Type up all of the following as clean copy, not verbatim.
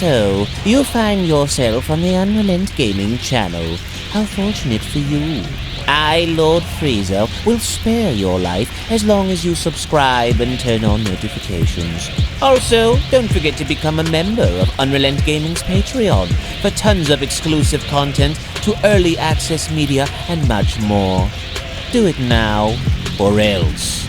So, you find yourself on the UnrealEntGaming channel. How fortunate for you. I, Lord Frieza, will spare your life as long as you subscribe and turn on notifications. Also, don't forget to become a member of UnrealEntGaming's Patreon for tons of exclusive content to early access media and much more. Do it now, or else.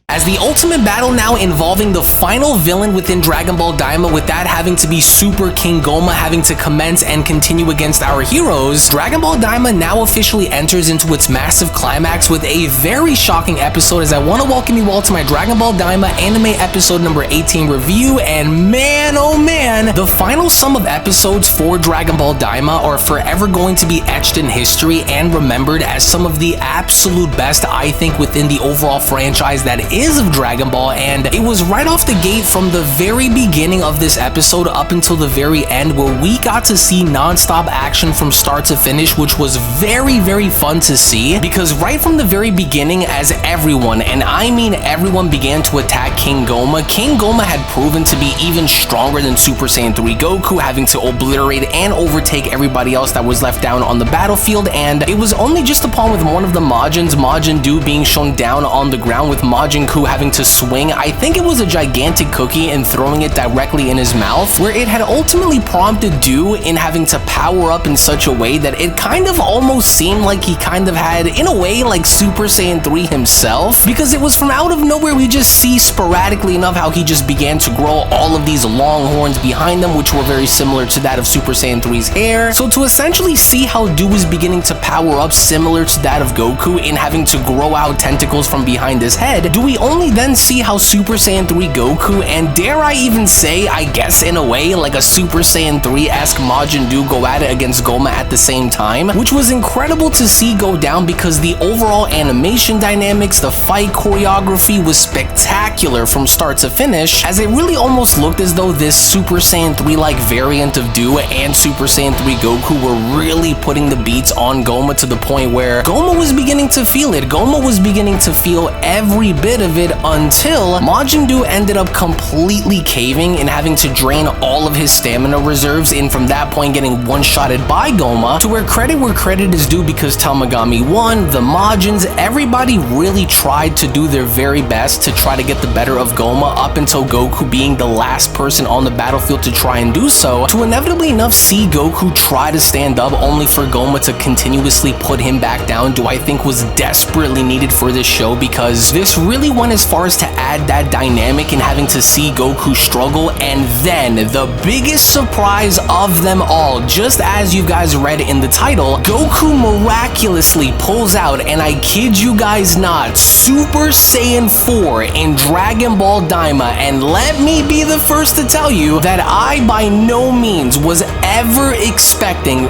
As the ultimate battle now involving the final villain within Dragon Ball Daima, with that having to be Super King Goma having to commence and continue against our heroes, Dragon Ball Daima now officially enters into its massive climax with a very shocking episode, as I want to welcome you all to my Dragon Ball Daima anime episode number 18 review. And man, oh man, the final sum of episodes for Dragon Ball Daima are forever going to be etched in history and remembered as some of the absolute best, I think, within the overall franchise that is of Dragon Ball. And it was right off the gate from the very beginning of this episode up until the very end, where we got to see non-stop action from start to finish, which was very, very fun to see, because right from the very beginning, as everyone, and I mean everyone, began to attack King Goma, King Goma had proven to be even stronger than Super Saiyan 3 Goku, having to obliterate and overtake everybody else that was left down on the battlefield. And it was only just upon with one of the Majins, Majin Du, being shown down on the ground with Majin Ku having to swing, I think it was a gigantic cookie, and throwing it directly in his mouth, where it had ultimately prompted Du in having to power up in such a way that it kind of almost seemed like he kind of had, in a way, like Super Saiyan 3 himself, because it was from out of nowhere we just see sporadically enough how he just began to grow all of these long horns behind them, which were very similar to that of Super Saiyan 3's hair. So to essentially see how Du was beginning to power up similar to that of Goku in having to grow out tentacles from behind his head, do we only then see how Super Saiyan 3 Goku, and dare I even say, I guess in a way, like a Super Saiyan 3-esque Majin Du, go at it against Goma at the same time, which was incredible to see go down, because the overall animation dynamics, the fight choreography was spectacular from start to finish, as it really almost looked as though this Super Saiyan 3-like variant of Du and Super Saiyan 3 Goku were really putting the beats on Goma, to the point where Goma was beginning to feel it. Goma was beginning to feel every bit of it, until Majin Du ended up completely caving and having to drain all of his stamina reserves, and from that point getting one-shotted by Goma, to where credit is due, because Tamagami 1, the Majins, everybody really tried to do their very best to try to get the better of Goma, up until Goku being the last person on the battlefield to try and do so, to inevitably enough see Goku try to stand up, only for Goma to continuously put him back down, do I think was desperately needed for this show, because this really went as far as to add that dynamic in having to see Goku struggle. And then the biggest surprise of them all, just as you guys read in the title, Goku miraculously pulls out, and I kid you guys not, Super Saiyan 4 in Dragon Ball Daima. And let me be the first to tell you that I by no means was ever expecting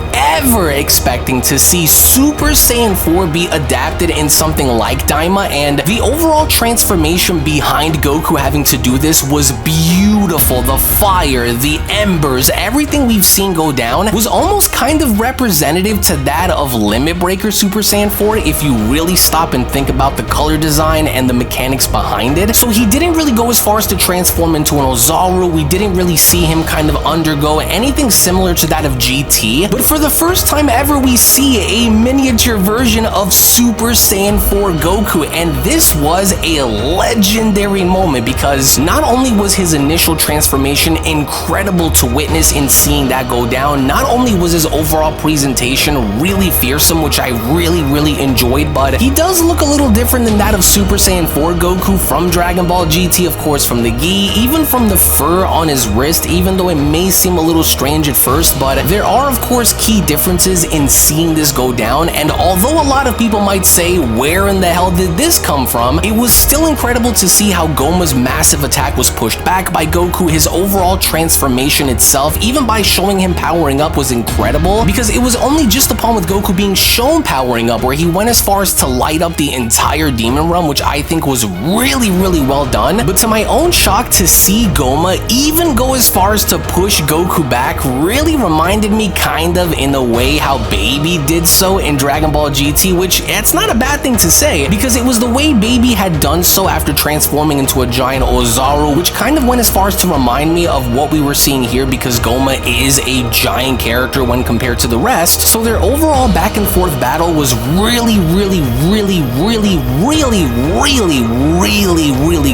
to see Super Saiyan 4 be adapted in something like Daima, and the overall transformation behind Goku having to do this was beautiful. The fire, the embers, everything we've seen go down was almost kind of representative to that of Limit Breaker Super Saiyan 4, if you really stop and think about the color design and the mechanics behind it. So he didn't really go as far as to transform into an Ozaru. We didn't really see him kind of undergo anything similar to that of GT, but for the first time ever we see a miniature version of Super Saiyan 4 Goku, and this was a legendary moment, because not only was his initial transformation incredible to witness in seeing that go down, not only was his overall presentation really fearsome, which I really enjoyed, but he does look a little different than that of Super Saiyan 4 Goku from Dragon Ball GT, of course, from the gi, even from the fur on his wrist, even though it may seem a little strange at first, but there are of course key differences in seeing this go down. And although a lot of people might say, where in the hell did this come from, it was still still incredible to see how Goma's massive attack was pushed back by Goku. His overall transformation itself, even by showing him powering up, was incredible, because it was only just upon with Goku being shown powering up where he went as far as to light up the entire demon realm, which I think was really well done. But to my own shock, to see Goma even go as far as to push Goku back really reminded me kind of in a way how Baby did so in Dragon Ball GT, which it's not a bad thing to say, because it was the way Baby had done so after transforming into a giant Ozaru, which kind of went as far as to remind me of what we were seeing here, because Goma is a giant character when compared to the rest. So their overall back and forth battle was really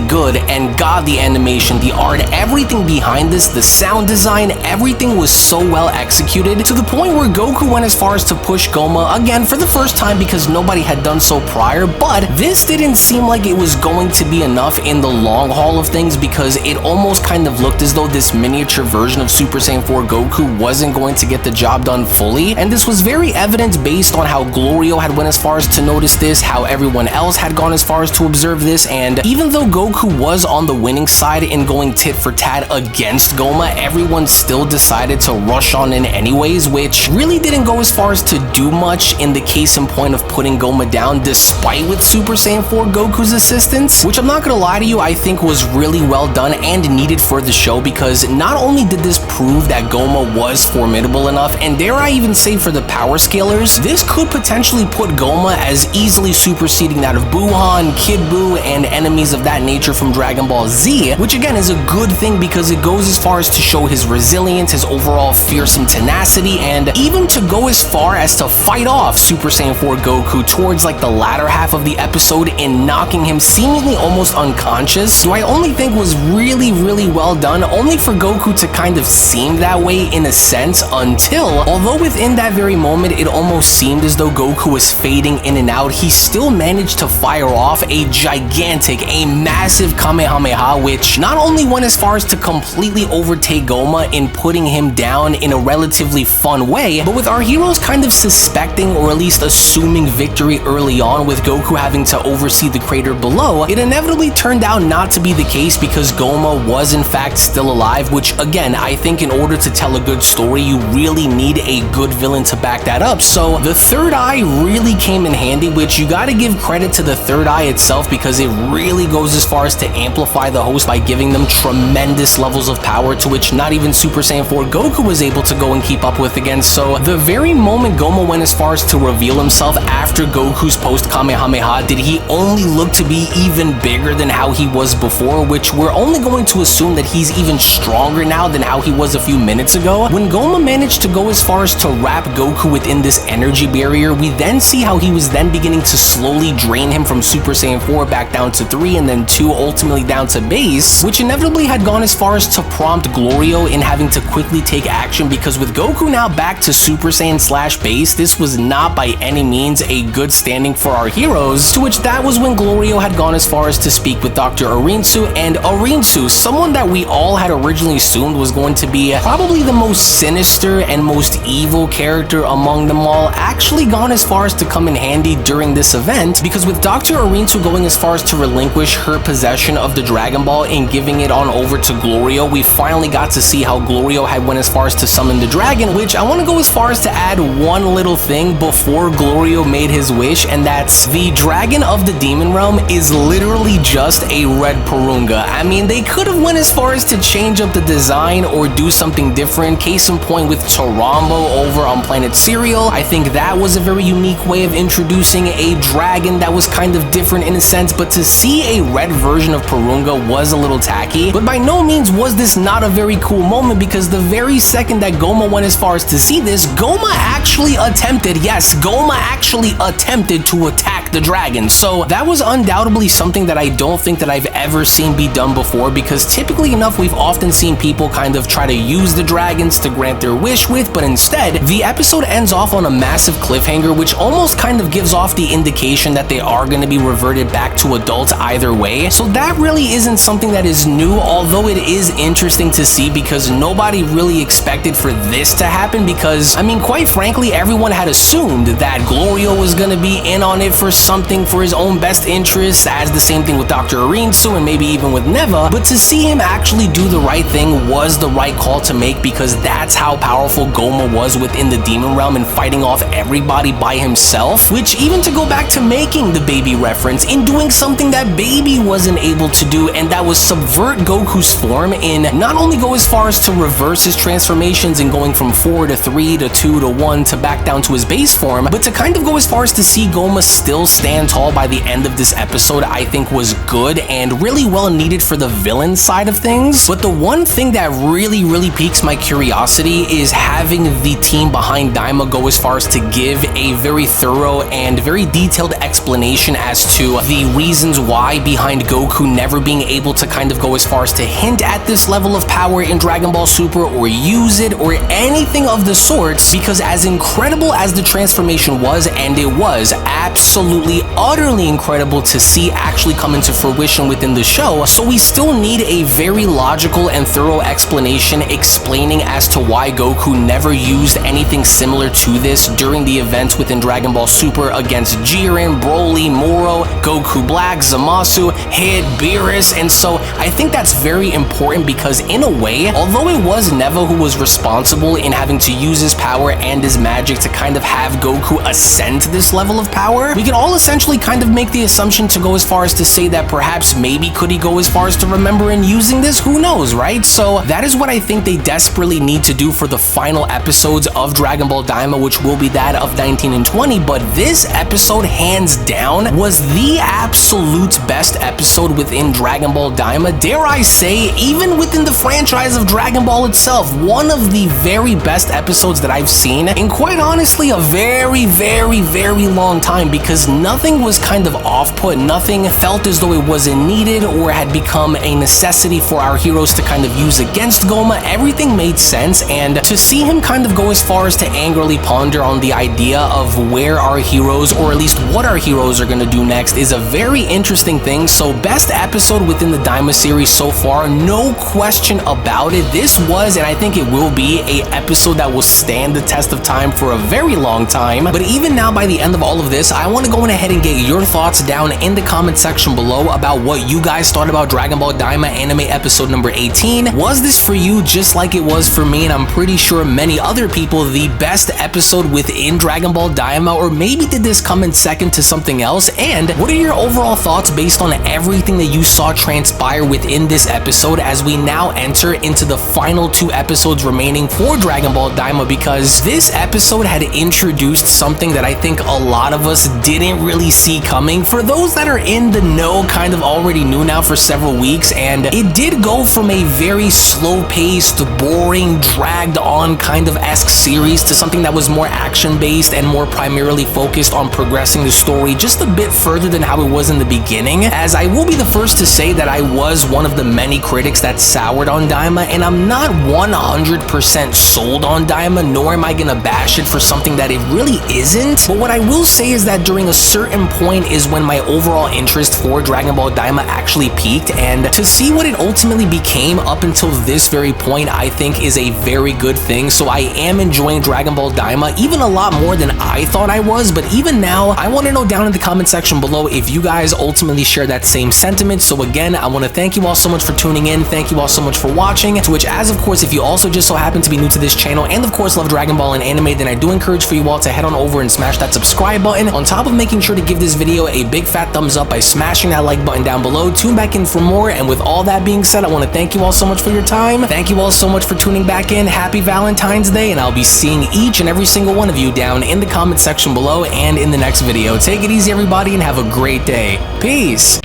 good, and god, the animation, the art, everything behind this, the sound design, everything was so well executed, to the point where Goku went as far as to push Goma again for the first time, because nobody had done so prior. But this didn't seem like it was going to be enough in the long haul of things, because it almost kind of looked as though this miniature version of Super Saiyan 4 Goku wasn't going to get the job done fully, and this was very evident based on how Glorio had went as far as to notice this, how everyone else had gone as far as to observe this, and even though Goku was on the winning side in going tit for tat against Goma, everyone still decided to rush on in anyways, which really didn't go as far as to do much in the case in point of putting Goma down, despite with Super Saiyan 4 Goku's assistance, which I'm not gonna lie to you, I think was really well done and needed for the show, because not only did this prove that Goma was formidable enough, and dare I even say for the power scalers, this could potentially put Goma as easily superseding that of Buhan, Kid Buu, and enemies of that nature from Dragon Ball Z, which again is a good thing because it goes as far as to show his resilience, his overall fearsome tenacity, and even to go as far as to fight off Super Saiyan 4 Goku towards like the latter half of the episode in knocking him seemingly almost unconscious, who I only think was really well done, only for Goku to kind of seem that way in a sense, until, although within that very moment it almost seemed as though Goku was fading in and out, he still managed to fire off a gigantic, a massive Kamehameha, which not only went as far as to completely overtake Goma in putting him down in a relatively fun way, but with our heroes kind of suspecting or at least assuming victory early on with Goku having to oversee the crater below, it inevitably turned out not to be the case, because Goma was in fact still alive, which again, I think in order to tell a good story, you really need a good villain to back that up. So the third eye really came in handy, which you gotta give credit to the third eye itself, because it really goes as far as to amplify the host by giving them tremendous levels of power, to which not even Super Saiyan 4 Goku was able to go and keep up with again. So the very moment Goma went as far as to reveal himself after Goku's post Kamehameha, did he only look to be even bigger than how he was before, which we're only going to assume that he's even stronger now than how he was a few minutes ago. When Goma managed to go as far as to wrap Goku within this energy barrier, we then see how he was then beginning to slowly drain him from Super Saiyan 4 back down to 3 and then 2, ultimately down to base, which inevitably had gone as far as to prompt Glorio in having to quickly take action, because with Goku now back to Super Saiyan / base, this was not by any means a good standing for our heroes, to which that was when Glorio had gone as far as to speak with Dr. Arinsu, and Arinsu, someone that we all had originally assumed was going to be probably the most sinister and most evil character among them all, actually gone as far as to come in handy during this event, because with Dr. Arinsu going as far as to relinquish her possession of the Dragon Ball and giving it on over to Glorio, we finally got to see how Glorio had went as far as to summon the dragon, which I want to go as far as to add one little thing before Glorio made his wish, and that's the dragon of the demon realm is literally just a red Porunga. I mean, they could have went as far as to change up the design or do something different. Case in point with Tarambo over on Planet Cereal, I think that was a very unique way of introducing a dragon that was kind of different in a sense, but to see a red version of Porunga was a little tacky. But by no means was this not a very cool moment, because the very second that Goma went as far as to see this, Goma actually attempted, yes, Goma actually attempted to attack the dragon. So that was undoubtedly something that I don't think that I've ever seen be done before, because typically enough, we've often seen people kind of try to use the dragons to grant their wish with, but instead, the episode ends off on a massive cliffhanger, which almost kind of gives off the indication that they are going to be reverted back to adults either way. So that really isn't something that is new, although it is interesting to see, because nobody really expected for this to happen, because, I mean, quite frankly, everyone had assumed that Glorio was going to be in on it for something for his own best interests, as the same thing with Dr. Arinsu and maybe even with Neva, but to see him actually do the right thing was the right call to make, because that's how powerful Goma was within the demon realm and fighting off everybody by himself, which even to go back to making the baby reference, in doing something that baby wasn't able to do, and that was subvert Goku's form, in not only go as far as to reverse his transformations and going from 4 to 3 to 2 to 1 to back down to his base form, but to kind of go as far as to see Goma still stand tall by the end of this episode, I think was good and really well needed for the villain side of things. But the one thing that really piques my curiosity is having the team behind Daima go as far as to give a very thorough and very detailed explanation as to the reasons why behind Goku never being able to kind of go as far as to hint at this level of power in Dragon Ball Super or use it or anything of the sorts, because as incredible as the transformation was, and it was absolutely utterly incredible to see actually come into fruition within the show, so we still need a very logical and thorough explanation explaining as to why Goku never used anything similar to this during the events within Dragon Ball Super against Jiren, Broly, Moro, Goku Black, Zamasu, Hit, Beerus, and so I think that's very important, because in a way, although it was Neva who was responsible in having to use his power and his magic to kind of have Goku ascend to this level of power, we can all essentially kind of make the assumption to go as far as to say that perhaps maybe could he go as far as to remember in using this? Who knows, right? So that is what I think they desperately need to do for the final episodes of Dragon Ball Daima, which will be that of 19 and 20, but this episode, hands down, was the absolute best episode within Dragon Ball Daima. Dare I say, even within the franchise of Dragon Ball itself, one of the very best episodes that I've seen in, quite honestly, a very long time, because nothing was kind of off-put, nothing felt as though it wasn't needed or had become a necessity for our heroes to kind of use against Goma. Everything made sense, and to see him kind of go as far as to angrily ponder on the idea of where our heroes, or at least what our heroes are going to do next, is a very interesting thing. So best episode within the Daima series so far, no question about it. This was, and I think it will be, a episode that will stand the test of time for a very long time. But even now, by the end of all of this, I want to go ahead and get your thoughts down in the comment section below about what you guys thought about Dragon Ball Daima anime episode number 18. Was this for you just like it was for me, and I'm pretty sure many other people, the best episode within Dragon Ball Daima, or maybe did this come in second to something else? And what are your overall thoughts based on everything that you saw transpire within this episode as we now enter into the final 2 episodes remaining for Dragon Ball Daima? Because this episode had introduced something that I think a lot of us didn't really see coming. For those that are in the know, kind of already knew now for several weeks, and it did go from a very slow-paced, boring, dragged-on kind of esque series to something that was more action-based and more primarily focused on progressing the story just a bit further than how it was in the beginning. As I will be the first to say that I was one of the many critics that soured on Daima, and I'm not 100% sold on Daima, nor am I gonna bash it for something that it really isn't. But what I will say is that during a certain point is when my overall interest for Dragon Ball Daima actually peaked, and to see what it ultimately became up until this very point, I think is a very good thing. So I am enjoying Dragon Ball Daima even a lot more than I thought I was. But even now, I want to know down in the comment section below if you guys ultimately share that same sentiment. So again, I want to thank you all so much for tuning in. Thank you all so much for watching. To which, as of course, if you also just so happen to be new to this channel and of course love Dragon Ball and anime, then I do encourage for you all to head on over and smash that subscribe button, on top of making sure to give this video a big fat thumbs up by smashing that like button down below. Tune back in for more, and with all that being said, I want to thank you all so much for your time. Thank you all so much for tuning back in. Happy Valentine's Day, and I'll be seeing each and every single one of you down in the comment section below and in the next video. Take it easy, everybody, and have a great day. Peace.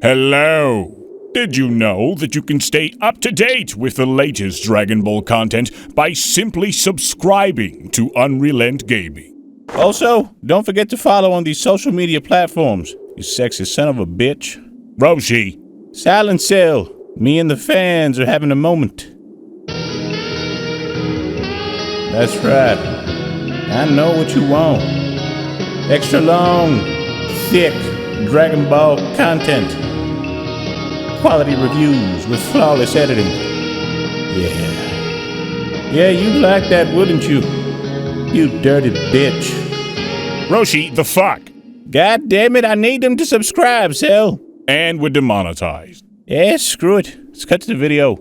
Hello. Did you know that you can stay up to date with the latest Dragon Ball content by simply subscribing to UnrealEntGaming? Also, don't forget to follow on these social media platforms, you sexy son of a bitch. Roshi. Silent Cell, me and the fans are having a moment. That's right. I know what you want. Extra long, thick Dragon Ball content. Quality reviews with flawless editing. Yeah, you'd like that, wouldn't you? You dirty bitch. Roshi, the fuck? God damn it, I need them to subscribe, Cell. And we're demonetized. Yeah, screw it. Let's cut to the video.